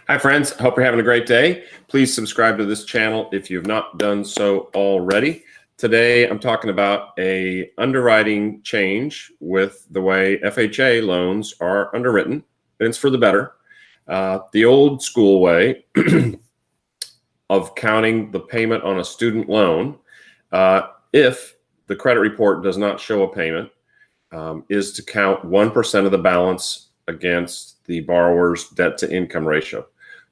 Hi friends, hope you're having a great day. Please subscribe to this channel if you've not done so already. Today I'm talking about a underwriting change with the way FHA loans are underwritten, and it's for the better. The old school way of counting the payment on a student loan, if the credit report does not show a payment, is to count 1% of the balance against the borrower's debt to income ratio.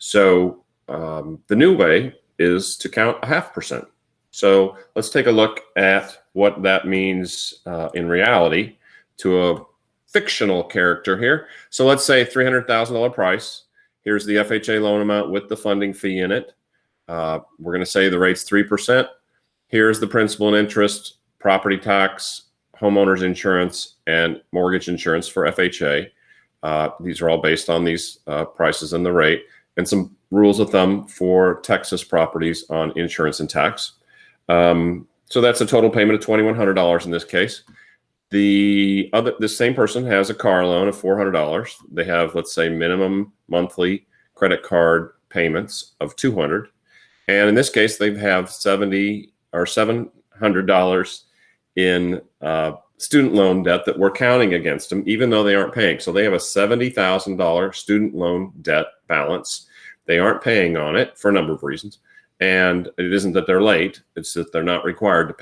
So the new way is to count 0.5%. So let's take a look at what that means in reality to a fictional character here. So let's say $300,000 price. Here's the FHA loan amount with the funding fee in it. We're going to say the rate's 3%. Here's the principal and interest, property tax, homeowner's insurance, and mortgage insurance for FHA. These are all based on these prices and the rate, and some rules of thumb for Texas properties on insurance and tax. So that's a total payment of $2,100 in this case. The same person has a car loan of $400. They have, let's say, minimum monthly credit card payments of $200, and in this case, they have $700 in student loan debt that we're counting against them, even though they aren't paying. So they have a $70,000 student loan debt balance. They aren't paying on it for a number of reasons. And it isn't that they're late, it's that they're not required to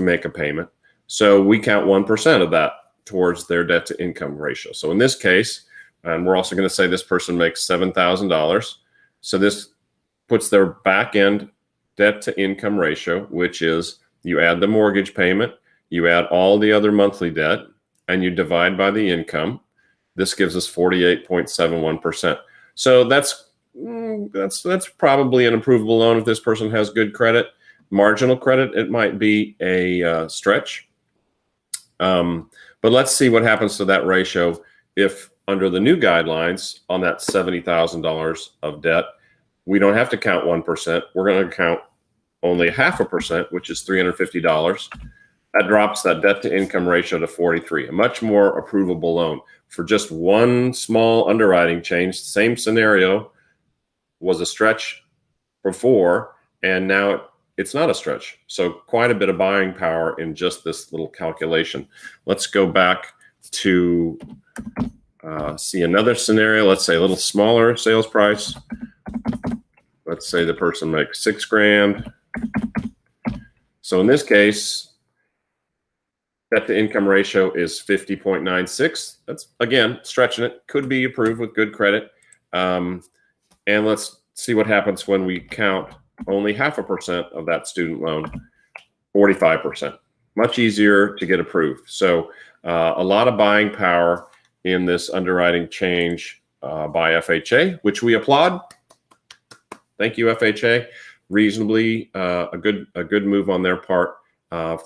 make a payment. So we count 1% of that towards their debt to income ratio. So in this case, and we're also going to say this person makes $7,000. So this puts their back end debt to income ratio, which is you add the mortgage payment, you add all the other monthly debt, and you divide by the income. This gives us 48.71%. So that's probably an approvable loan if this person has good credit. Marginal credit, it might be a stretch. But let's see what happens to that ratio if under the new guidelines on that $70,000 of debt, we don't have to count 1%. We're going to count only 0.5%, which is $350. That drops that debt to income ratio to 43, a much more approvable loan. For just one small underwriting change, same scenario was a stretch before, and now it's not a stretch. So quite a bit of buying power in just this little calculation. Let's go back to see another scenario. Let's say a little smaller sales price. Let's say the person makes $6,000. So in this case, debt to income ratio is 50.96. That's, again, stretching it. Could be approved with good credit. And let's see what happens when we count only 0.5% of that student loan, 45%. Much easier to get approved. So a lot of buying power in this underwriting change by FHA, which we applaud. Thank you, FHA. Reasonably a good move on their part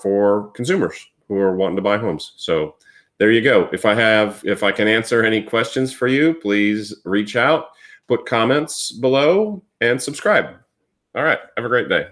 for consumers who are wanting to buy homes. So there you go. If I can answer any questions for you, please reach out, put comments below, and subscribe. All right. Have a great day.